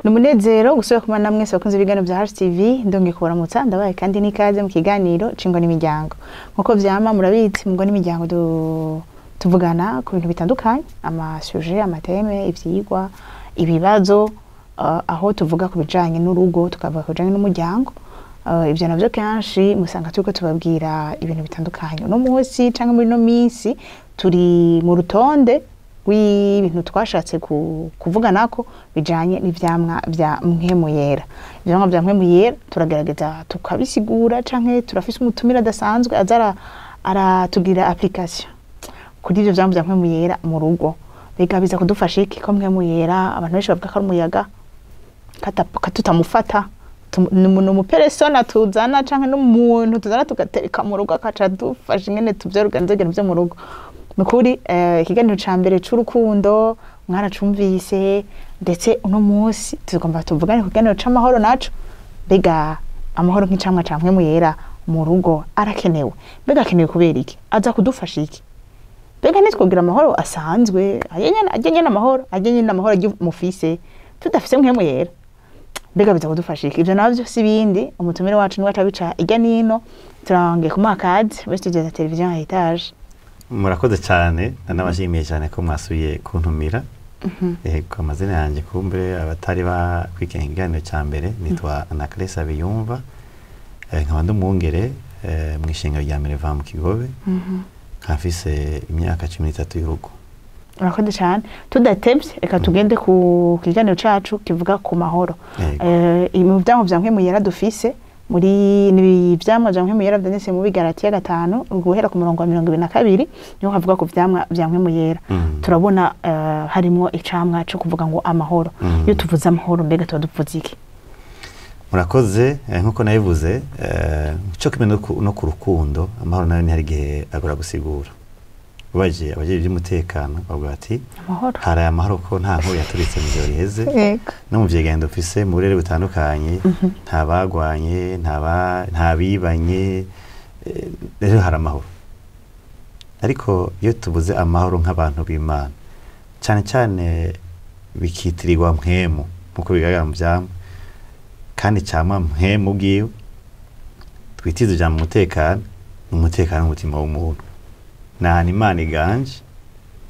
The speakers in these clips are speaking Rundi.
Numunezero gusubira kumana mwese bakunze ibiganiro bya HTV ndonge kubaramutsa ndabaye kandi nikaze mu kiganiro cingo n'imiryango nkuko vyama murabizi mungo n'imiryango tuvugana ku bintu bitandukanye amasuje amateme ivyigwa ibibazo aho tuvuga ku bijanye n'urugo tukavuga ku bijanye n'umuryango ivyo navyo kenshi musanga turiko tubabwira ibintu bitandukanye no munsi canke muri no minsi turi mu rutonde w'ibintu twashatse kuvuga nako bijanye n'ivyamwa vya mpwemu yera. Ivyamwa vya mpwemu yera turagerageza tukabisigura canke turafise umutumira dasanzwe azara aratugira application kuri ivyo vyamwa vya mpwemu yera mu rugo. Bega biza kudufasha iki ko mpwemu yera abantu benshi bavuga ko ari umuyaga tutamufata n'umupersona tuzana canke n'umuntu tuzana tugatereka mu rugo akaca dufasha ingene tuvyorganiza ibintu vyo mu rugo. Nukuri ikiganiro ca mbere c'urukundo mwaracumvise ndetse uno munsi tugomba tuvugane ku kiganiro c'amahoro naco. Bega amahoro nk'icamwa ca mpwemu yera mu rugo arakenewe. Bega akenewe kubera iki? Aza kudufasha iki? Bega nitwogira amahoro asanzwe ajenye n'amahoro mufise tudafise mpwemu yera. Bega biza kudufasha iki? Ivyo navyo si bindi umutumire wacu niwe acabica irya nino turangiye ku makazi muri studio za televiziyo ya Etage. Murakoze cyane nanabashimiye cyane ko mwasuye kuntumira. Ego amazina yanjye kumbe abatari bakwikenya ikiganiro cya mbere nitwa Anaklesa Biyumva. Nkaba ndumwungere mu ishinga rya mbere va mu Kigobe. Nkafise imyaka 13 y'urugo. Murakoze cyane tudatebye reka tugende ku kiganiro cacu kivuga ku mahoro. Mu vyamwa vya mpwemu yera dufise muri nivyamwa vya mpwemu yera vyanditse mu Bigalatiya 5 guhera ku murongo wa 22 niho havuga ku vyamwa vya mpwemu yera. Turabona harimo icamwa cyo kuvuga ngo amahoro. Iyo tuvuze amahoro mbega tuvuze iki? Murakoze nkuko nayivuze cyo kimwe no ku rukundo amahoro nayo ni hari gihe agora gusigura. Abaje by'umutekano bavuga ati hari amahoro ko nta nkuru yaturitse mu gihe riheze no mu vyegendo ufise mu burere butandukanye nta bagwanye nta bibanye rero hari amahoro. Ariko iyo tubuze amahoro nk'abantu b'Imana cyane cyane bikitirirwa mpwemu nkuko bigaragara mu vyamwa kandi cyama mpwemu bwiwe twitize jya mu mutekano w'umutima w'umuntu nahana Imana iganje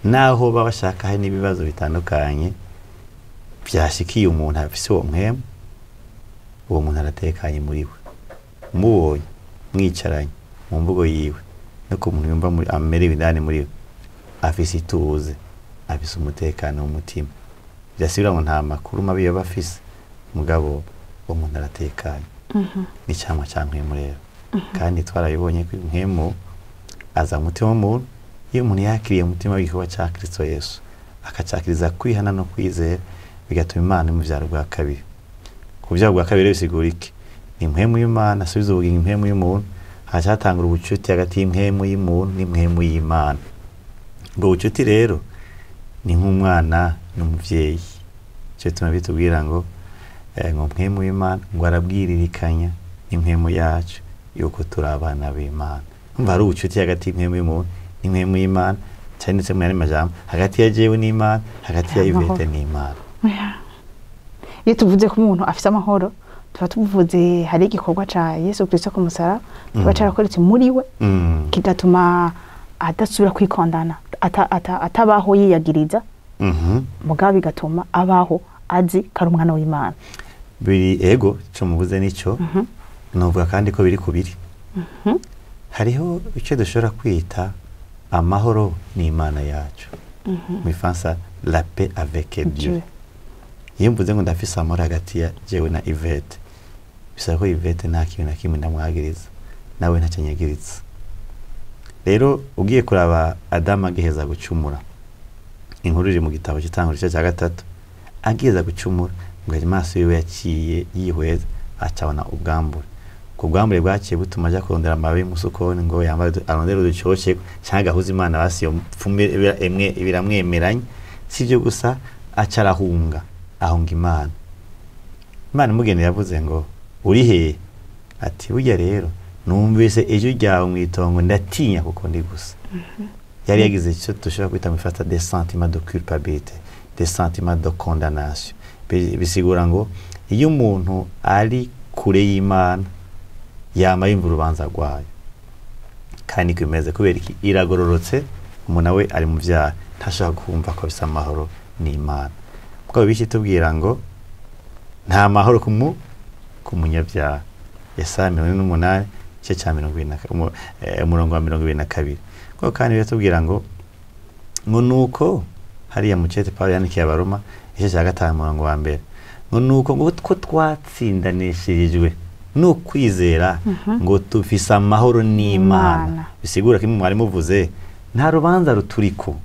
naho babashaka hari n'ibibazo bitandukanye byashikiye umuntu afise uwo mpwemu uwo muntu aratekanye muri we mubonye mwicaranye mu mvugo yiwe no ku muntu yumva muri amerewe indani muri we afise ituze afise umutekano w'umutima byasubira ngo nta makuru mabi yaba afise mugabo uwo muntu aratekanye ni cyangwa mpwemu rero kandi twarabibonye ko mpwemu aza mutima w'umuntu iyo umuntu yakiriye umutima w'igikorwa cya Kristo Yesu akacakiriza kwihana no kwizera bigatuma Imana imuvyara bwa kabiri. Kuvyara bwa kabiri bisigura iki? Ni mpwemu y'Imana asubiza ubugingo impwemu y'umuntu hacatangura ubucuti hagati y'impwemu y'umuntu n'impwemu y'Imana. Ubwo bucuti rero ni nk'umwana n'umuvyeyi. Cyo tuma bitubwira ngo mpwemu y'Imana ngo arabwiririkanya impwemu yacu yuko turabana b'Imana. Mbari ubucuti hagati y'impwemu y'umuntu n'impwemu y'Imana cyanditse mu yandi majambo hagati ya jewe n'Imana hagati ya Yvette n'Imana. Iyo tuvuze ko umuntu afise amahoro tuba tuvuze hari igikorwa ca Yesu Kristo ku musaraba kiba carakoretse muri we kigatuma adasubira kwikondana atabaho yiyagiriza mugabo bigatuma abaho azi kari umwana w'Imana. Biri ego cyo mubuze nico novuga kandi ko biri kubiri. Hariho icyo dushobora kwita amahoro n'Imana yacu. Mu Faransa la paix avec Dieu. Iyo mvuze ngo ndafise amahoro hagati ya jewe na Yvette bisaba ko Yvette nta kintu na kimwe ndamwagiriza nawe ntacanyagiriza. Rero ugiye kuraba Adamu agiheza gucumura inkuru iri mu gitabo cy'Itanguriro cya 3 agiheza gucumura ngo amaso yiwe yaciye yihweza acabona ubwambure. Kubwambure bwaciye butuma aja kurondera amababi y'umusukoni ngo yambaye arondera uducoce cyangwa ahuza Imana basiyo mfume emwe biramwemeranye sivyo gusa acarahunga ahunga Imana mugene yavuze ngo uri he ati burya rero numvise ejo ryawe mwitongo ndatinya kuko ndi gusa yari yagize icyo dushobora kwita mu fata des sentiments de culpabilité des sentiments de condamnation bisigura ngo iyo umuntu ari kure y'Imana yama yumva urubanza rwayo kandi kwimeze kubera iki iragororotse umuntu we ari mu byaha ntashaka kumva ko bisa amahoro n'Imana kuko bikitubwira ngo nta mahoro ku munyabyaha Yesaya 48 cyo cya 20 umurongo wa 22 kuko kandi bitubwira ngo nuko hariya mu cete Paulo yandikiye Abaroma icyo cya 5 umurongo wa 1 ngo nuko ngo two twatsindanishirijwe no kwizera ngo tufise amahoro n'Imana bisigura ko mwari muvuze nta rubanza ruturiko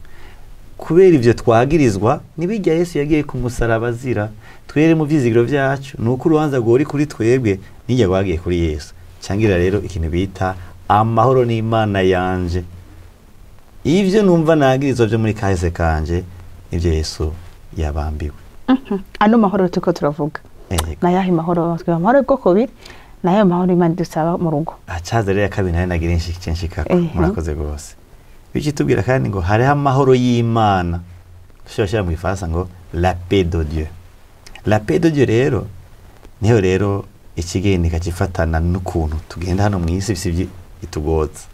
kubera ivyo twagirizwa nibijya Yesu yagiye ku musaraba azira twere mu vyizigiro vyacu nuko urubanza rwori kuri twebwe nijya rwagiye kuri Yesu cyangira rero ikintu bita amahoro n'Imana yanje ivyo numva nagirizwa byo muri kahise kanje ivyo Yesu yabambiwe ano mahoro tuko turavuga nayahe mahoro twa mahoro bwo kubiri nayo mahoro Imana dusaba mu rugo acaza rero kabiri nayo nagira inshika murakoze gose bikitubwira kandi ngo hari amahoro y'Imana dushobora mu Gifaransa ngo la paix de Dieu. La paix de Dieu rero niho rero ikigende kacifatana n'ukuntu tugenda hano mu isi bisivye itugoza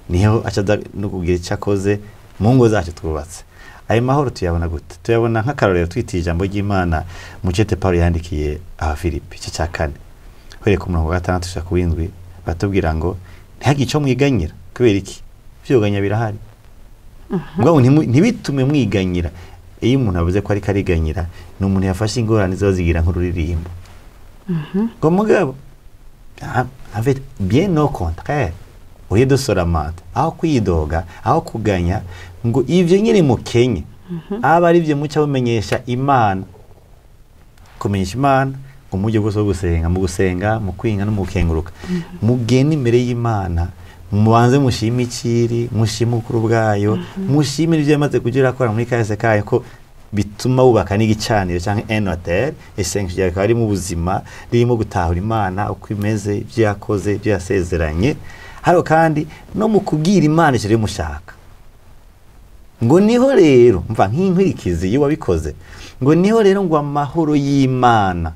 niho acaza no kugira cyakoze mu ngo zacu twubatse ayo mahoro tuyabona gute tuyabona nk'akarorero twitiye ijambo ry'Imana mu cete Paulo yandikiye Abafilipi cya 4 kwere ku murongo wa 6 tushaka kuwindwi batubwira ngo ntihagico mwiganyira kubera iki vyoganya birahari ngo ntibitume mwiganyira iyo umuntu avuze ko ari kariganyira n'umuntu yafashe ingorane zo zigira nk'ururirimbo ngo mugabo avec bien au contraire oye de soramate aho kwidoga aho kuganya ngo ivyo nyine mukenye aba ari byo muca bumenyesha Imana kumenyesha Imana ngo mujye gusenga mu gusenga mu kwinga no mu kenguruka mugene imbere y'Imana mubanze mushime ikiri mushime ukuru bwayo mushime ivyo yamaze kugira akora muri kahise kayo ko bituma ubaka n'igicaniro canke un hôtel esenje rya kari mu buzima ririmo gutahura Imana uko imeze ivyo yakoze ivyo yasezeranye haro kandi no mu kubwira Imana cyo mushaka ngo niho rero mva nk'inkurikizi iyo wabikoze ngo niho rero ngo amahoro y'Imana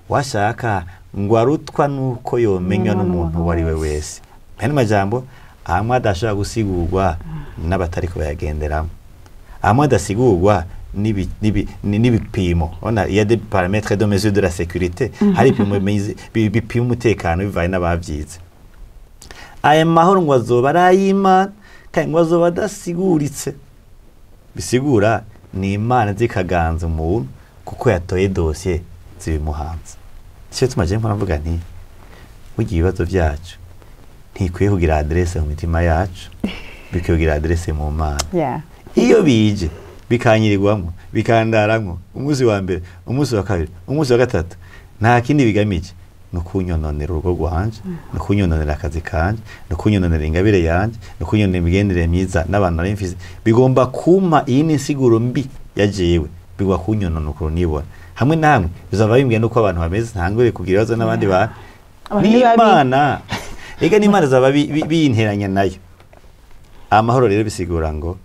washaka ngo arutwa nuko yomenywa n'umuntu wari we wese hani majambo amwe adashaka gusigurwa n'abatari ko bayagenderamo amwe adasigurwa n'ibipimo ona il y a des paramètres de mesure de la sécurité hari bipimo umutekano bivaye n'abavyize aya mahoro ngo azoba aray'Imana kandi ngo azoba adasiguritse bisigura ni Imana zikaganza umuntu kuko yatoye dossier zibimuhanze cyo tumaje mparavuga nti ugiye ibibazo byacu ntikwiye kugira adresse mu mitima yacu bikugira adresse mu Mana iyo bije bikanyirirwamo bikandaramwo umunsi wa mbere umunsi wa kabiri umunsi wa gatatu nta kindi bigamije no kunyononera urugo rwanje no kunyononera akazi kanje no kunyononera ingabire yanje no kunyononera imigendere myiza n'abantu nari mfise bigomba kuma iyi ni insiguro mbi yajewe bigwa kunyononera uko nibona hamwe namwe bizaba bimbwiye nuko abantu bameze ntangure kugira ibibazo n'abandi bantu n'Imana ega n'Imana zaba binteranya nayo amahoro rero bisigura ngo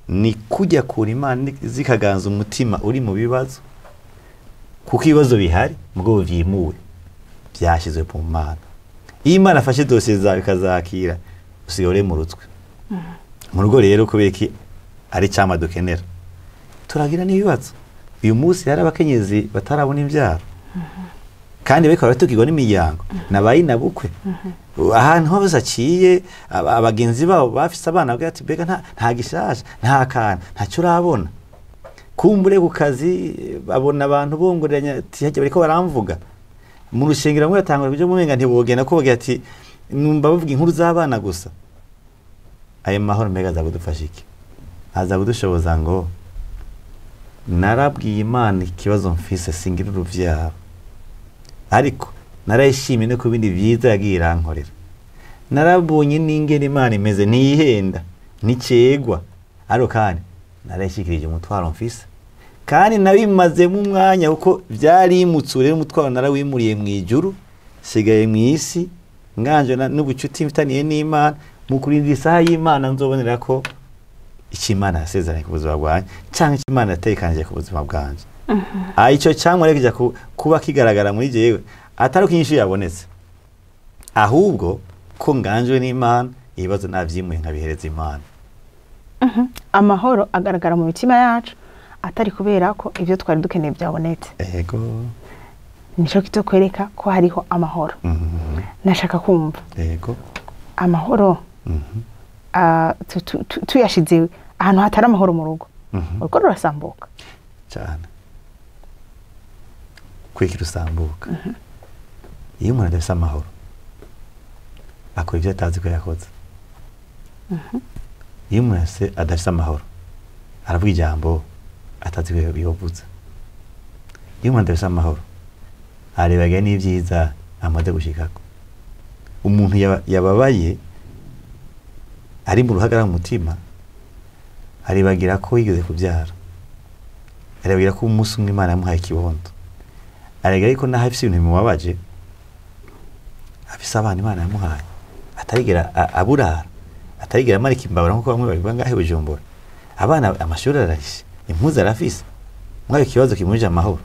ni kujya kuri Imana zikaganza umutima uri mu bibazo kuko ibibazo bihari mugabo vyimuwe byashizwe ku Mana Imana afashe dossier zawe kazakira usigore mu rutwe mu rugo rero kubeki ari cyama dukenera turagira n'ibibazo uyu munsi hari abakenyezi batarabona imbyaro kandi beko batukirwa n'imiryango nabayi nabukwe ahantu hose aciye abagenzi babo bafise abana bagira ati bega nta gishasha nta kana ntacyo urabona kumbure ku kazi babona abantu bongoranya tihajya bariko baramvuga mu rushengero mwe yatangura byo mumenga ntibogena ko bagira ati numva bavuga inkuru z'abana gusa ayo mahoro mega azagudufasha iki azagudushoboza ngo narabwiye Imana ikibazo mfise singira uruvyaro ariko narayishimiye no kubindi byiza yagiye irankorera narabonye n'ingene Imana imeze ntiyihenda nicegwa ariko kandi narayishikirije umutwaro mfise kandi nabimaze mu mwanya uko byari imutsure umutwaro narawimuriye mu ijuru sigaye mu isi nganje n'ubucuti mfitaniye n'Imana mu kurindira isaha y'Imana nzobonera ko icyo Imana yasezeranye ku buzima bwanjye cyangwa icyo Imana yatekanije ku buzima bwanjye. Icyo cyangwa rero kijya kuba kigaragara muri jewe atari uko inyishu yabonetse, ahubwo ko nganjwe n'Imana, ibibazo navyimuye nkabihereza Imana. Amahoro agaragara mu mitima yacu atari kubera ko ibyo twari dukeneye byabonetse. Ego. Nico kitokwereka ko hariho amahoro. Nashaka kumva. Ego. Amahoro. Tuyashize ahantu hatari amahoro mu rugo. Urugo rurasambuka. Cyane. Kwiki rusambuka. Iyo umuntu adafite amahoro akora ibyo atazi ko yakoze. Iyo umuntu adafite amahoro aravuga ijambo atazi ko yavuze. Iyo umuntu adafite amahoro arebaga n'ibyiza amaze gushikako. Umuntu yababaye ari mu ruhagara mu mutima arebagira ko yigeze kubyara, arebagira ko umunsi umwe Imana yamuhaye ikibondo, arebagira ko naho afite ibintu bimubabaje afise abana Imana yamuhaye atarigera aburara, atarigera amarika imbabura nk'uko bamwe babivuga ngahe Bujumbura. Abana amashuri ararishe, impuzu arafise, mwabe ikibazo kimuje amahoro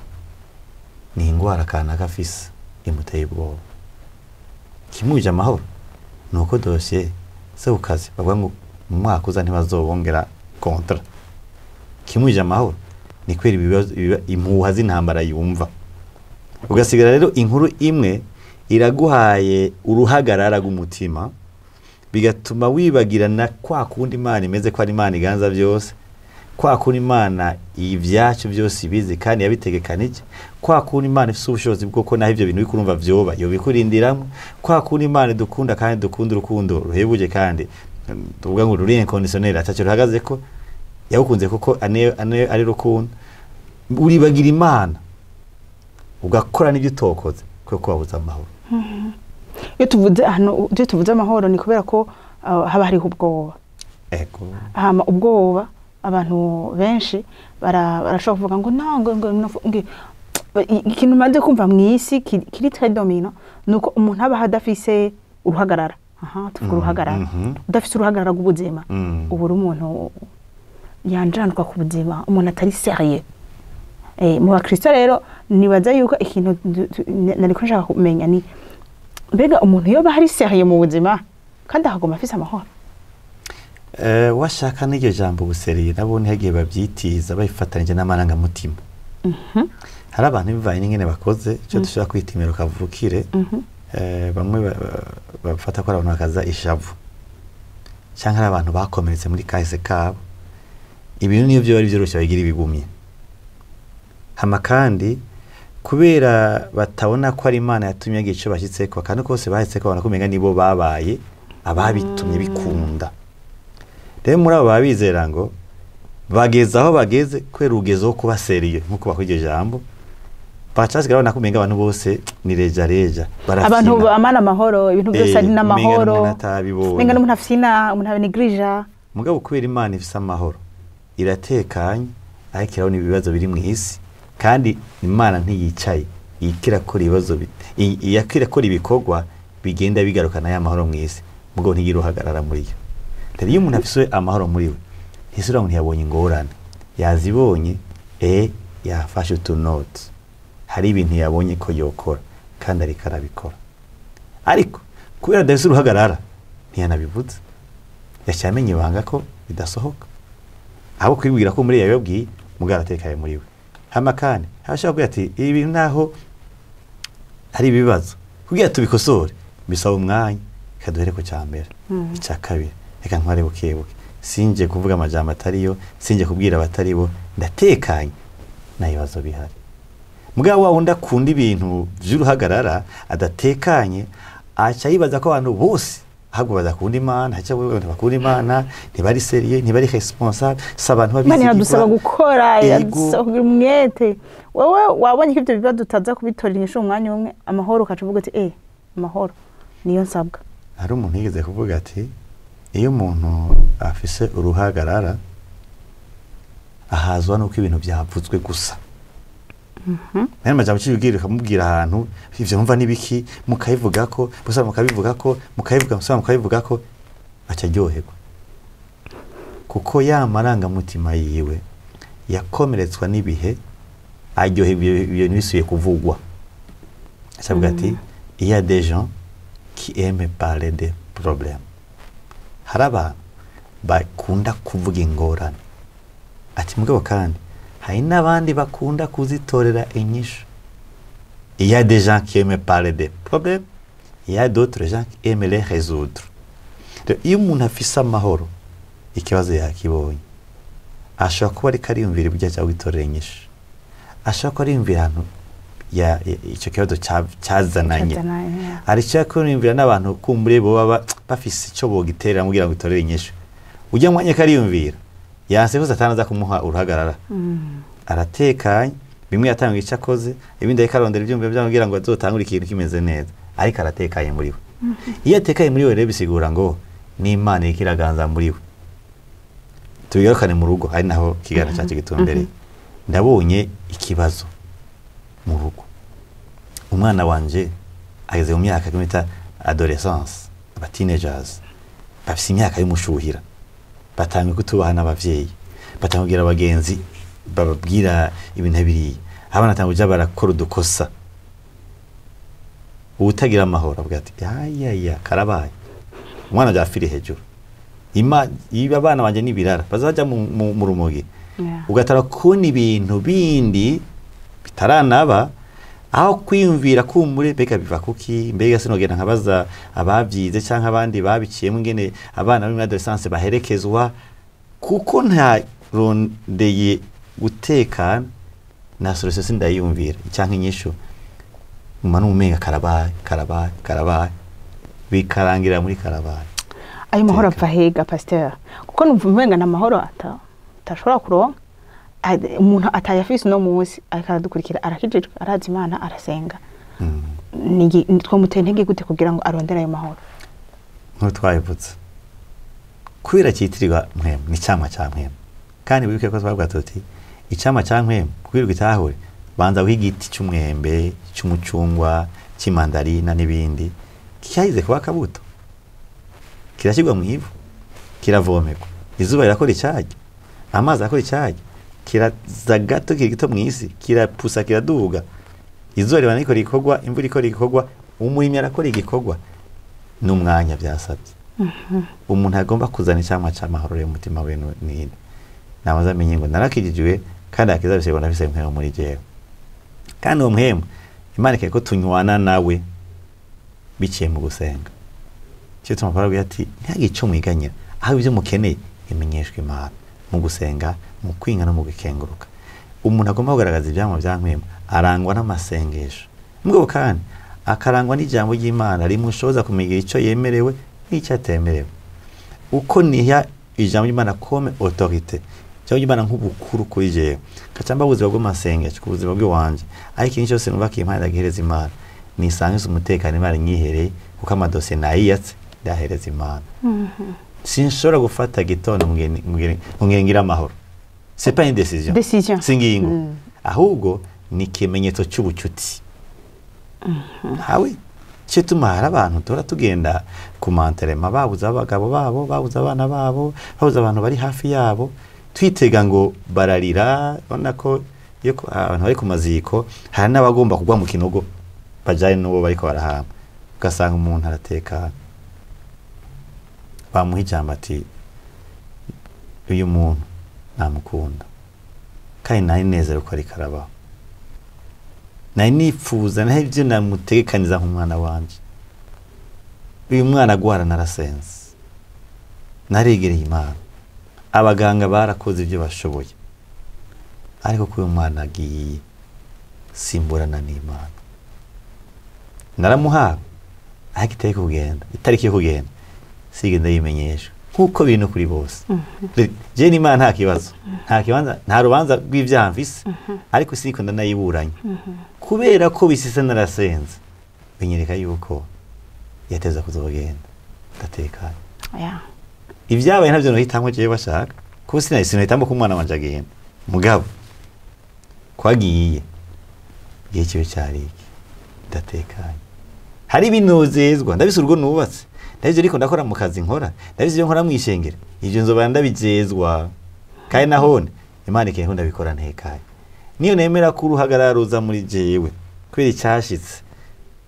ni ingwara kana gafise imuteye ubwoba. Kimuje amahoro nuko dosiye se ukazi bavuga ngo mu mwaka uza ntibazobongera kontra. Kimuje amahoro ni kwera ibibazo impuha z'intambara yumva, ugasigara rero inkuru imwe iraguhaye uruhagarara rw'umutima, bigatuma wibagirana kwa kundi Imana imeze ko ari Imana iganza byose, kwa kundi Imana ibyacu byose ibizi kandi yabitegekanije, kwa kundi Imana ifite ubushobozi bwo ko naho ibyo bintu bikurumva vyoba yo bikurindiramo, kwa kundi Imana dukunda kandi dukunda urukundo ruhebuje kandi tuvuga ngo ruri inconditionnel atacyo ruhagaze ko yagukunze kuko ane ari rukundo. Uribagira Imana ugakora n'ibyo utokoze kuko wabuze amahoro. Iyo tuvuze amahoro ni kubera ko haba hariho ubwoba. Ego. Ubwoba abantu benshi barashobora kuvuga ngo ntango ikintu maze kumva mw'isi kiri très dominant nuko umuntu aba hadafise uruhagarara. Tuvuga uruhagarara. Udafise uruhagarara rw'ubuzima. Ubura umuntu yanjanduka ku buzima, umuntu atari sérieux. Mu bakristo rero nibaza yuko ikintu nariko nshaka kumenya ni mbega umuntu yoba hari sérieux mu buzima kandi ahagoma afise amahoro. Washaka n'iryo jambo buseriye nabo ntihagiye babyitiza bayifatanije n'amaranga mutima. Hari abantu bivanye n'ingene bakoze cyo dushaka kwitimira kavukire. Bamwe bafata ko abantu bakaza ishavu cyangwa ari abantu bakomeretse muri kahise kabo, ibintu niyo byo bari byoroshye bagira ibigumye. Hama kandi kubera batabona ko ari Imana yatumye igice bashyitseko kandi kose bahetse ko banakumenga nibo babaye ababitumye bikunda. Rero muri abo babizera ngo bageze aho bageze kwera ugezeho kuba seriye nk'uko bakwiye jambo bacasigara banakumenga abantu bose ni reja abantu bamana amahoro, ibintu byose ari n'amahoro, menga n'umuntu afina umuntu abenegrija. Mugabo kubera Imana ifise amahoro iratekanye ahekeraho n'ibibazo biri mu isi kandi Imana ntiyicaye ikirakora ibibazo iyakirakora ibikorwa bigenda bigarukana ya mahoro mu isi, mugabo ntiyiruhagarara muri yo. Rero iyo umuntu afise amahoro muri we hisura umuntu yabonye ingorane yazibonye yafashe utunote, hari ibintu yabonye ko yokora kandi ariko arabikora, ariko kubera adafise uruhagarara ntiyanabivuze, yacyamenye ibanga ko bidasohoka abo kwibwira ko muri yababwiye mugara atekaye muri we. Hama kandi hashaka kugira ati ibi bintu naho hari ibibazo kugira tubikosore bisaba umwanya, kaduhere ko cyambere icya kabiri reka ntware bukebuke, sinje kuvuga amajambo atariyo, sinje kubwira abataribo, ndatekanye na ibibazo bihari. Mugabo wawe ndakunda ibintu by'uruhagarara adatekanye aca yibaza ko abantu bose ahubwo badakunda Imana, haca bakunda Imana, ntibari seriye, ntibari responsable, sabantu babizigirwa. Imana iradusaba gukora, iradusaba kugira umwete. Wowe wabonye ko ibyo bibazo utaza kubitorera inyishu umwanya umwe, amahoro ukaca uvuga ati amahoro niyo nsabwa. Hari umuntu yigeze kuvuga ati iyo umuntu afise uruhagarara ahazwa nuko ibintu byavuzwe gusa. Nari majambo cy'ubwira kamubwira ahantu ivyo mva nibiki mukayivuga ko busa mukabivuga ko mukayivuga musa mukayivuga ko acajyoherwa kuko ya marangamutima yiwe yakomeretswa n'ibihe aryoheye ibyo bisuye kuvugwa. Acavuga ati il y a des gens qui aiment parler des problèmes. Haraba bakunda kuvuga ingorane. Ati mugabo kandi hari n'abandi bakunda kuzitorera inyishu. Il y a des gens qui aiment parler des problèmes, il y a d'autres gens qui aiment les résoudre. Iyo umuntu afise amahoro ikibazo yakibonye, ashobora kuba ariko ariyumvira ibyo ajya gutorera inyishu, ashobora kuba ariyumvira ahantu icyo kibazo cyazananye, aricyo kuriyumvira n'abantu kumbure baba bafise icyo bogiterera mugira ngo itorere inyishu. Ujya mwanya kariyumvira yanse ko Satani aza kumuha uruhagarara, aratekanye bimwe yatanga icyo akoze, ibindi ariko arondera ibyumviro byamubwira ngo azotangure ikintu kimeze neza, ariko aratekanye muri we. Iyo atekaye muri we rero bisigura ngo n'Imana ikiraganza muri we. Tubigarukane mu rugo, ari naho kiganiro cyacu gitumbereye. Ndabonye ikibazo mu rugo. Umwana wanje ageze mu myaka y'imita adolescence, aba teenagers, bafite imyaka y'umushuhira, batangiye kutubaha n'abavyeyi, batangira abagenzi bababwira ibintu biriya, abana tanguja barakora udukosa. Utagira amahoro avuga ati ya karabaye, umwana ajafiri hejuru, iba abana banje nibirara bazaja mu rumogi, ugatara kubona ibintu bindi bitaranaba, aho kwiyumvira kumbure beka biva kuki, mbega sinogenda nkabaza abavyize canke abandi babiciyemo ngene abana b'imwe adolescence baherekezwa, kuko nta rondeye gutekana na solution sindayumvira canke inyishu. Umwana umenga karabaye bikarangira muri karabaye. Ayo mahoro apfa hega pasteur, kuko numva umenga na mahoro atashobora kuronka. Umuntu atayafise no munsi akaradukurikira, arakijijwe, arazi Imana, arasenga. Nitwo mutentege gute kugira ngo arondera ayo mahoro? Ntutwayivutse kubera cyitirirwa mpemu, ni cyama cya mpemu. Kandi wibuke ko twabwa tuti icyama cya mpemu kugira gitahure banza wigiti cy'umwembe, cy'umucungwa, cy'imandarina n'ibindi, kiyahize kuba kabuto, kirashyirwa mu ivu, kiravomerwa, izuba rirakora icyaje, amazi akora icyaje, kiraza gato kiri gito mu isi, kirapusa kiraduga, izuba ribana rikora igikorwa, imvura ikora igikorwa, umurimyi arakora igikorwa, n'umwanya byasabye. Umuntu agomba kuzana icyama cy'amahoro mu mutima we n'indi. Namaze amenye ngo narakijijwe kandi akizabise bona bise mpemu muri jewe. Kandi uwo mpemu Imana ikeko tunywana nawe biciye mu gusenga. Cyo tumapara ati ntagico mwiganyira, aho ibyo mukeneye imenyeshwe Imana mu gusenga, mu kwinga no mu gukenguruka. Umuntu agomba kugaragaza ibyamwa bya mpemu arangwa n'amasengesho. Mugabo kandi akarangwa n'ijambo ry'Imana rimushoboza kumigira icyo yemerewe n'icyo atemerewe. Uko niha ijambo ry'Imana comme autorité, cyo y'Imana nk'ubukuru kuri jewe, kacamba buzima bw'amasengesho, ku buzima bw'iwanje, ariko ikintu cyose numva Imana yagihereza Imana, nisangiza umutekano Imana nyihereye, kuko amadose nayiyatse ndahereza Imana. Sinshobora gufata gitondo ngira amahoro. C'est pas une décision. Singingo. Ahubwo ni kimenyetso cy'ubucuti. Hawe cyo tumara abantu tora tugenda ku manterema, babuza abagabo babo, babuza abana babo, babuza abantu bari hafi yabo, twitega ngo bararira. Ubona ko iyo abantu bari ku maziko hari n'abagomba kugwa mu kinogo bajaye n'uwo bariko barahamba, ugasanga umuntu arateka, bamuha ijambo ati uyu muntu namukunda kandi nari neza uko ari karabaho, nari nifuza naho ibyo namutegekaniza nk'umwana wanje. Uyu mwana agwara narasenze, naregereye Imana, abaganga barakoze ibyo bashoboye, ariko ko uyu mwana agiye simburana n'Imana. Naramuhawe ariko itariki yo kugenda sigenda yimenyesha nkuko bintu kuri bose. Je n'Imana nta kibazo, nta rubanza rw'ibyaha mfise, ariko siko ndanayiburanye kubera ko bisise narasenze, binyereka yuko yateza kuzogenda ndatekanye. Ibyabaye ntabyo nohitamwe je bashaka, kuko sinahitamo ko umwana wanje agenda. Mugabo kwagiye gihe kibe cyari ndatekanye. Hari binozezwa ndabise urugo nubatse, ndavyo ariko ndakora mu kazi nkora ndavyo iyo nkora mwishengere ivyo nzoba ndabijezwa kandi nahone Imana ikeneye ndabikora ntekaye niyo nemera ko uruhagarara ruza muri jewe kubera icyashitse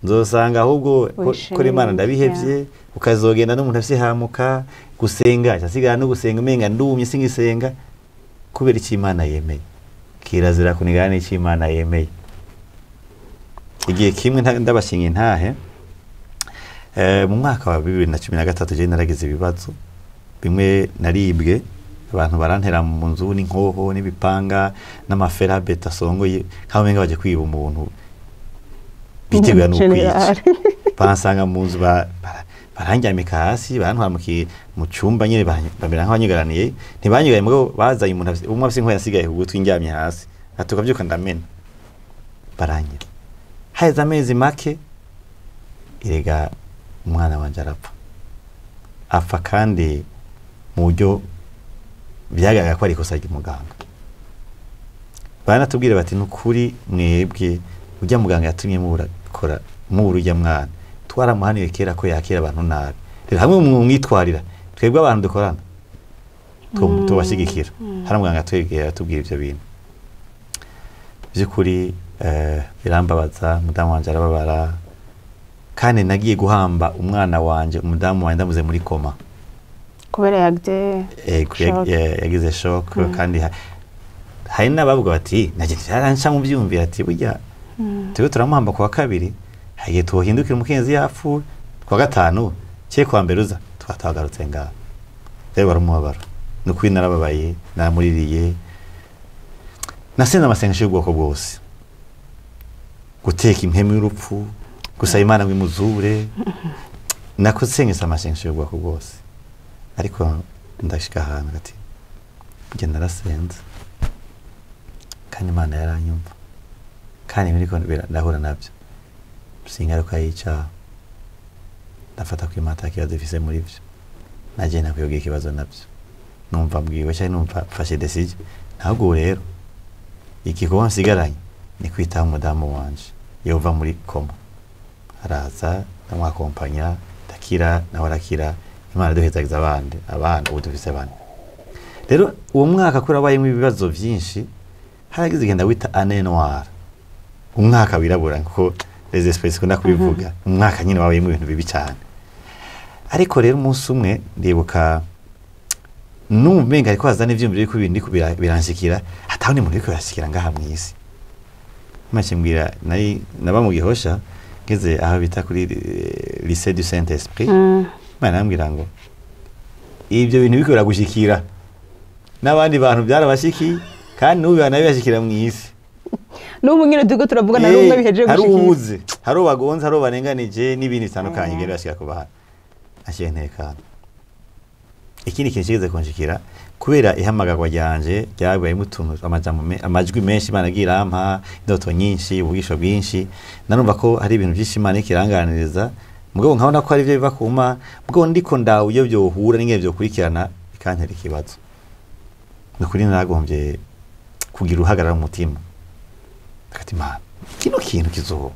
nzosanga ahubwo kuri Imana ndabihevye ukazogenda n'umuntu afise hamuka gusenga cyasigara no gusenga umenga ndumye singisenga kubera iki Imana yemeye kirazira kunigana iki Imana yemeye igihe kimwe ndabashinga intahe mu mwaka wa 2013 je naragize ibibazo bimwe naribwe abantu barantera mu nzu n'inkoho n'ibipanga n'amafera beta songoye kaho menga baje kwiba umuntu biteguye no kwica bansanga mu nzu barangyamika hasi bantwara mu cyumba nyine bamera nk'abanyigaraniye ntibanyigaye mugabo bazaye umuntu umwe afise inkoho yasigaye ku gutwi ndyamye hasi atukavyuka ndamena barangira haheze amezi make irega umwana wanje arapfa apfa kandi mu buryo byagaga ko ari ikosa ry'umuganga banatubwire bati nukuri mwebwe ujya muganga yatumye murakora urujya mwana twaramuhaniye kera ko yakira abantu nabi rero hamwe mwitwarira twebwe abantu dukorana tubashigikira hari muganga twegera tubwira ivyo bintu by'ukuri birambabaza mudamu wanje arababara kandi nagiye guhamba umwana wanje umudamu wanje ndamuze muri koma kubera yagize shock kandi hari n'abavuga bati naje taransha mu byumvira ati burya tuyo turamuhamba kwa kabiri hagiye tuhindukira umukenzi yapfuye kwa gatanu cye kwa mbere uza twatagarutse ngaho rero barumubabara no kwinarababaye namuririye nasenze amasengesho y'ubwoko bwose guteka impemu y'urupfu gusaba Imana ngo imuzure nakusengesa amasengesho y'ubwoko bwose ariko ndashika ahantu ati njye narasenze kandi Imana yaranyumva kandi biriko ndahura nabyo singaruka yica ndafata ko Imana kibazo ifise muri byo naje nakwiyoga ikibazo nabyo numva mbwiwe cyane numva fashe decision ntabwo rero igikorwa nsigaranye ni kwitaho umudamu wanje yova muri koma araza ndamwakompanya ndakira nawe arakira Imana duhezagiza abana ubu dufise abana rero uwo mwaka kuri abayemo ibibazo byinshi haragize igenda wita année noire umwaka wirabura kuko les espèces ko ndakubivuga umwaka nyine wabayemo ibintu bibi cyane ariko rero umunsi umwe ndibuka numenga ariko azana ivyumviro biri kubindi biranshikira hataho ni muntu ariko yashikira ngaha mwisi make mbwira naba mu Gihosha ngeze aho bita kuri lycée du Saint-Esprit Imana ambwira ngo ibyo bintu bikora gushikira n'abandi bantu byarabashiki kandi n'ubu banabashikira mu isi n'ubu nyine dugo turavugana n'umwe biheje gushikira hari ubuze hari bagonza hari barenganije n'ibindi bitandukanye ngere bashika ku bahana ashyentekana ikindi kintu kigeze kunshikira kubera ihamagarwa ryanje ryabaye mutuntu amajwi menshi Imana agira ampa indoto nyinshi ubwisho bwinshi narumva ko hari ibintu byinshi Imana ikiranganiriza mugabo nkabona ko ari byo biva kuma mugabo ndiko ndawo iyo byo hura n'ingene byo kurikirana ikantera ikibazo nukuri naragombye kugira uhagarara mu mutima akati Imana kino kintu kizoba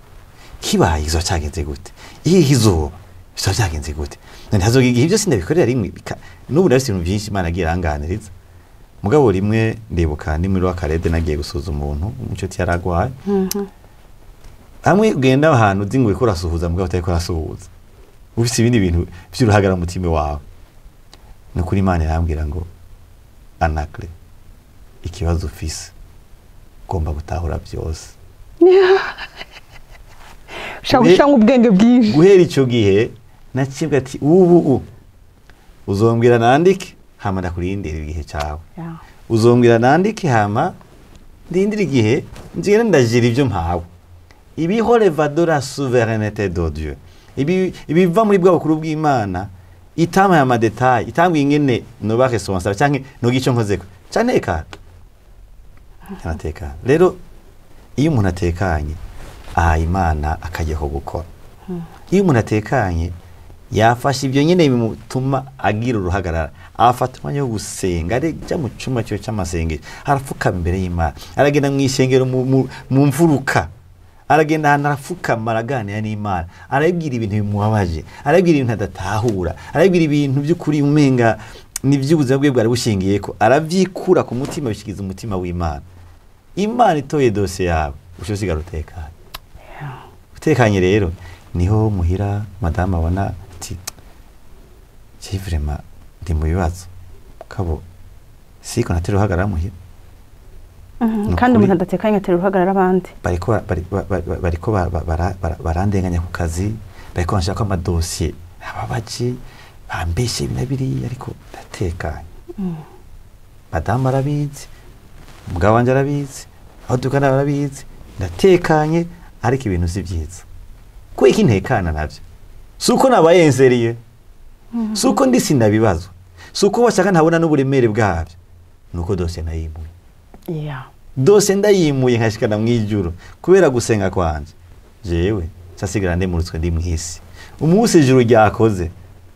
kibaye izo cyagenze gute iyi kizoba bizo cyagenze gute ntazogiye ibyo sindabikorera rimwe n'ubu ndafite ibintu byinshi Imana agira anganiriza mugabo rimwe ndibuka ndi muri wakarede nagiye gusuzuma umuntu umucuti yaragwaye hamwe ugenda ahantu uzinguye ko rasuhuza mugabo utari ko rasuhuza ufite ibindi bintu by'uruhagara mu mutima wawe nukuri Imana irambwira ngo Anaclet ikibazo ufise ugomba gutahura byose shaka ubwenge bwinshi guhera icyo gihe nakibwa ati ubu uzombwira nandike hama ndakurindira igihe cyawe uzombwira nandike hama ndindira igihe nzigera ndajira ibyo mpawe ibiho revado la souveraineté de Dieu ibiva muri bwa bukuru bw'Imana itama ya madetail itambwe ingene no ba responsable canke no gico nkozeko cyane kanateka rero iyo umuntu atekanye Imana akajeho gukora iyo umuntu atekanye yafashe ibyo nyene bimutuma agira uruhagarara afata umwanya wo gusenga areja mu cyuma cyo cy'amasengero arafuka imbere y'Imana aragenda mu ishengero mu mvuruka aragenda ahantu arafukama araganira n'Imana, arabwira ibintu bimubabaje, arabwira ibintu adatahura, arabwira ibintu by'ukuri umenga n'iby'ubuzima bwe bwari bushingiye ko, aravyikura ku mutima bishikiza umutima w'Imana. Imana itoye dosiye yawe ushosigara utekanye. Utekanye rero niho muhira madame abona ati vraiment ndi mu bibazo kabo siko natera uhagarara muhira. Kandi umuntu adatekanye atera uhagarara abandi. Bariko barandenganya ku kazi, bariko bashaka amadosiye ababaji bambeshe binabiri ariko ndatekanye. Madame arabizi, umugabo wanje arabizi, aho dukana arabizi, ndatekanye ariko ibintu si byiza. Ko iki ntekana navyo suko nabayenzeriye, suko ndi sinabibazo, suko bashaka ntabona n'uburemere bwabyo, nuko dosiye nayimuye. Dosiye ndayimuye nkashikana mwijuru kubera gusenga kwanje. Jewe sasigara ndemurutswe ndi mwisi umunsi ijuru ryakoze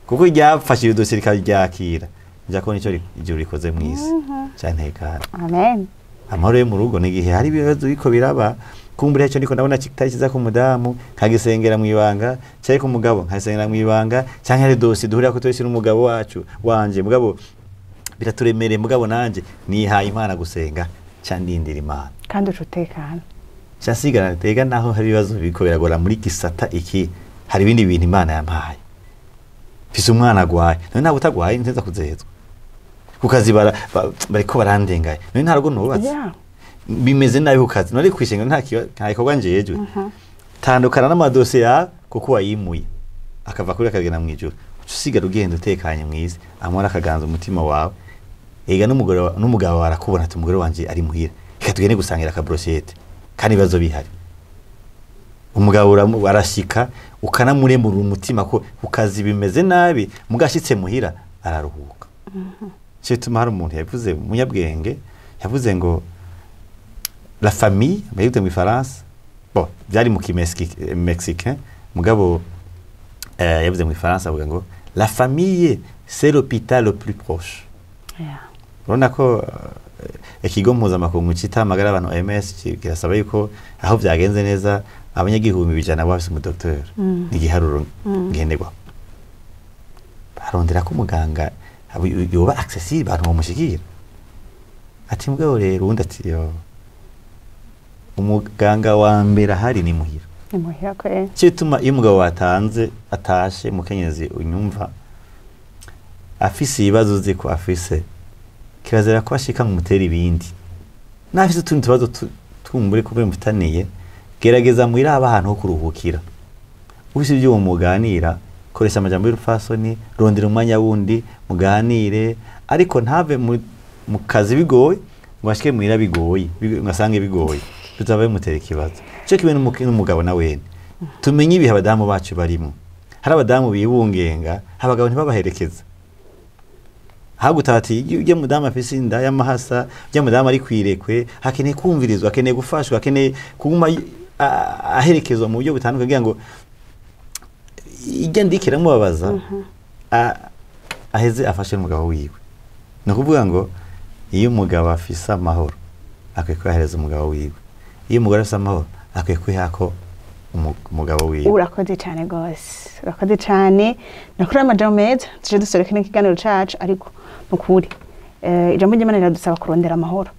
kuko ryafashe iyo dosiye rikaryakira njako nico ijuru rikoze mwisi cyantekana. Amen. Amahoro yo mu rugo n'igihe hari ibibazo biko biraba kumbura cyo niko ndabona kitarikiza ku mudamu kagisengera mu ibanga cyari ku mugabo nkasengera mu ibanga cyangwa hari dosiye duhurira ko twese n'umugabo wacu wanje mugabo biraturemereye mugabo nanje nihaye Imana gusenga cyandindira Imana kandi ucutekana cyasigara tega naho hari ibibazo biko biragora muri gisata iki hari ibindi bintu Imana yampaye fise umwana gwaye none ntabwo utagwaye ntenza kuzezwa kukazi bariko barandengaye none ntarwo nubatse bimeze nabi kukazi nari kwishenga nta gikorwa njejwe tandukana n'amadosiye ya kuko wayimuye akava kuri akagena mwijuru usigara ugenda utekanye mwize amara akaganza umutima wawe ega n'umugabo warakubona ati umugore wanje ari muhira reka tugende gusangira akabrosete kandi ibibazo bihari umugabo arashika ukanamuremura umutima ko ukazi bimeze nabi mugashitse muhira araruhuka. Cyo tuma hari umuntu yavuze umunyabwenge yavuze ngo la famille bayite mu France bon byari mu Mexicain mugabo yavuze mu France avuga ngo la famille c'est l'hôpital le plus proche. Urabona ko ikigo mpuzamakungu cy'itamagara abantu OMS kirasaba yuko aho byagenze neza abanyagihumbi bijana bafise mu docteur n'igiharuro ngenderwa barondera ko muganga yoba accessible abantu bamushikira ati mugabo rero undi ati yo umuganga wa mbere hari ni muhira ko cyituma iyo umugabo watanze atashe mukenyezi unyumva afise ibibazo ziko afise kirazira ko ashika mu mutera ibindi nafise utundi tubazo tumbure kubera mutaniye gerageza muhira ahantu ho kuruhukira ubise ibyo muganira koresha amajambo y'urufasoni rondera umwanya wundi muganire ariko ntave mu kazi bigoye mwashike muhira bigoye ngasange bigoye tutabaye mutera ikibazo cyo kibe n'umugabo na wene tumenye ibihe abadamu bacu barimo hari abadamu bibungenga abagabo ntibabaherekeza hagutati ujye mudamu afise inda y'amahasa ujye mudamu ari kwirekwe hakeneye kumvirizwa hakeneye gufashwa hakeneye kuguma aherekezwa mu buryo butandukanye kugira ngo ijya ndikira mubabaza aheze afashe umugabo wiwe no kuvuga ngo iyo umugabo afise amahoro akwiye kwihereza umugabo wiwe iyo umugore afise amahoro akwiye kwihako umugabo wiwe. Urakoze cyane gose urakoze cyane nakuri amajambo meza tuje dusoreka n'ikiganiro cacu ariko nukuri ijambo ry'Imana riradusaba kurondera amahoro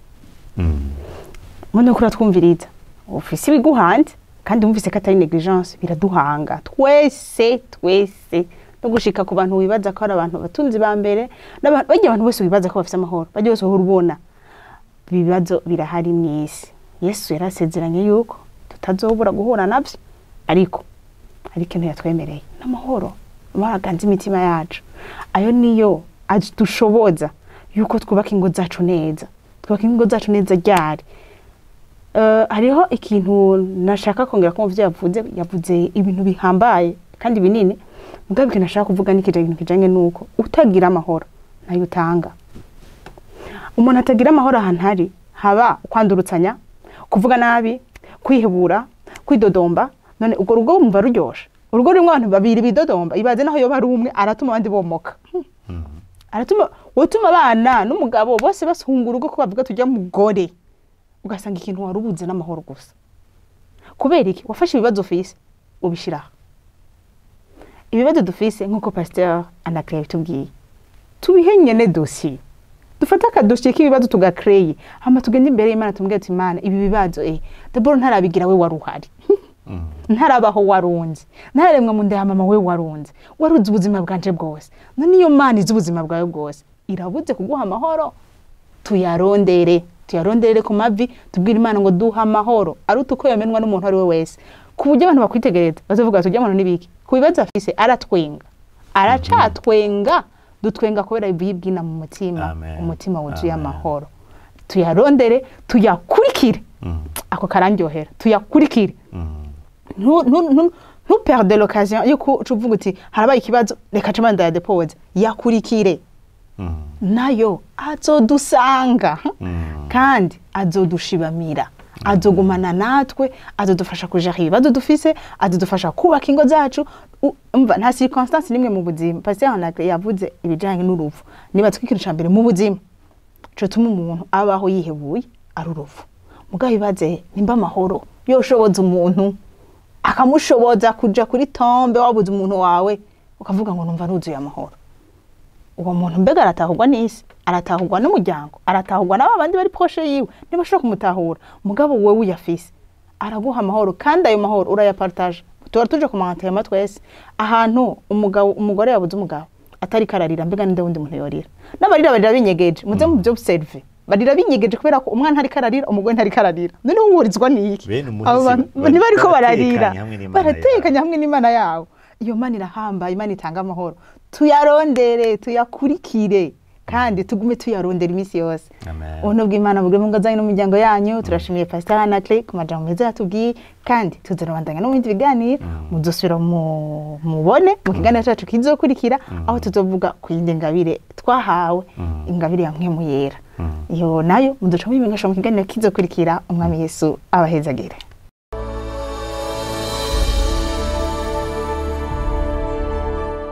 muno kuri twumviriza ufise ibiguhande kandi umvise ko atari negligence biraduhanga twese no gushika ku bantu wibaza ko ari abantu batunzi ba mbere bajya abantu bose wibaza ko bafise amahoro bajya bose urubona bibazo birahari mwisi. Yesu yarasezeranye yuko tutazobura guhura navyo ariko ikintu yatwemereye n'amahoro baraganze imitima yacu ayo niyo adushoboza yuko twubaka ingo zacu neza ryari. Hariho ikintu nashaka kongera ko muvyo yavuze ibintu bihambaye kandi binini mugabo ikintu nashaka kuvuga n'ikijanye kijanye nuko utagira amahoro nayo utanga. Umuntu atagira amahoro ahantu hari haba kwandurutsanya kuvuga nabi kwihebura kwidodomba none ugo rugo umva ruryosha urugo rumwe abantu babiri bidodomba ibaze naho yo bari umwe aratuma abandi bomoka utuma abana n'umugabo bose basungura urugo ko bavuga tujya mugore ugasanga ikintu warubuze n'amahoro gusa kubera iki wafashe ibibazo ufise ubishiraho ibibazo dufise nkuko pasteur Anaclet tubwiye tubihenyene dossier dufata akadossier k'ibibazo tugakreye hama tugende imbere y'Imana tumubwire ati Imana ibi bibazo d'abord ntarabigira we waruhari ntarabaho warunze ntararemwa mu nda mama we warunze waruzi ubuzima bwanje bwose none iyo Mana izi ubuzima bwawe bwose irabuze kuguha amahoro tuyarondere ku mavi tubwire Imana ngo duha amahoro aruta uko yamenwa n'umuntu ari we wese ku buryo abantu bakwitegereza bazavuga tujya muntu nibiki ku bibazo afise aratwenga aracatwenga dutwenga kubera ibibwina mu mutima umutima wuzuye amahoro tuyarondere tuyakurikire ako karandyohera tuyakurikire ntu perdre l'occasion yuko uvuga uti harabaye ikibazo reka cama ndayadepose yakurikire nayo azodusanga kandi azodushibamira azogumana natwe azodufasha kuja ibibazo dufise azodufasha kubaka ingo zacu umva nta circonstance nimwe mu buzima pasteur Anaclet yavuze ibijanye n'uruvu niba twikintu cyambere mu buzima cyo tuma umuntu abaho yihebuye ari uruvu mugabo ibaze nimba amahoro yoshoboza umuntu akamushoboza kuja kuri tombe wabuze umuntu wawe ukavuga ngo numva nuzuye amahoro uwo muntu mbega aratahurwa n'isi aratahurwa n'umuryango aratahurwa n'abandi bari proche yiwe ntibashobora kumutahura mugabo wewe uyafise araguha amahoro kandi ayo mahoro urayapartage tuba tuje kumantema twese ahantu umugore yabuze umugabo atari kararira mbega ninde wundi muntu yorira n'abarira binyegeje muze mu byo observe barira binyegeje kubera ko umwana hari kararira umugore ntari kararira none uhurizwa n'iki ntibari ko bararira baratekanya hamwe n'Imana yawo iyo Mana irahamba Imana itanga amahoro tuyarondere tuyakurikire kandi tugume tuyarondera imisi yose ono bw'Imana bugwe mu ngazanye n'umuryango yanyu turashimiye pasteur Anaclet ku majambo meza yatubwiye kandi tuzarabandanya no mu bindi biganiro muzosubira mubone mu kiganiro cyacu kizokurikira aho tuzovuga ku yindi ngabire twahawe ingabire ya mpwemu yera iyo nayo muzoca mubimenyesha mu kiganiro kizokurikira umwami Yesu abahezagire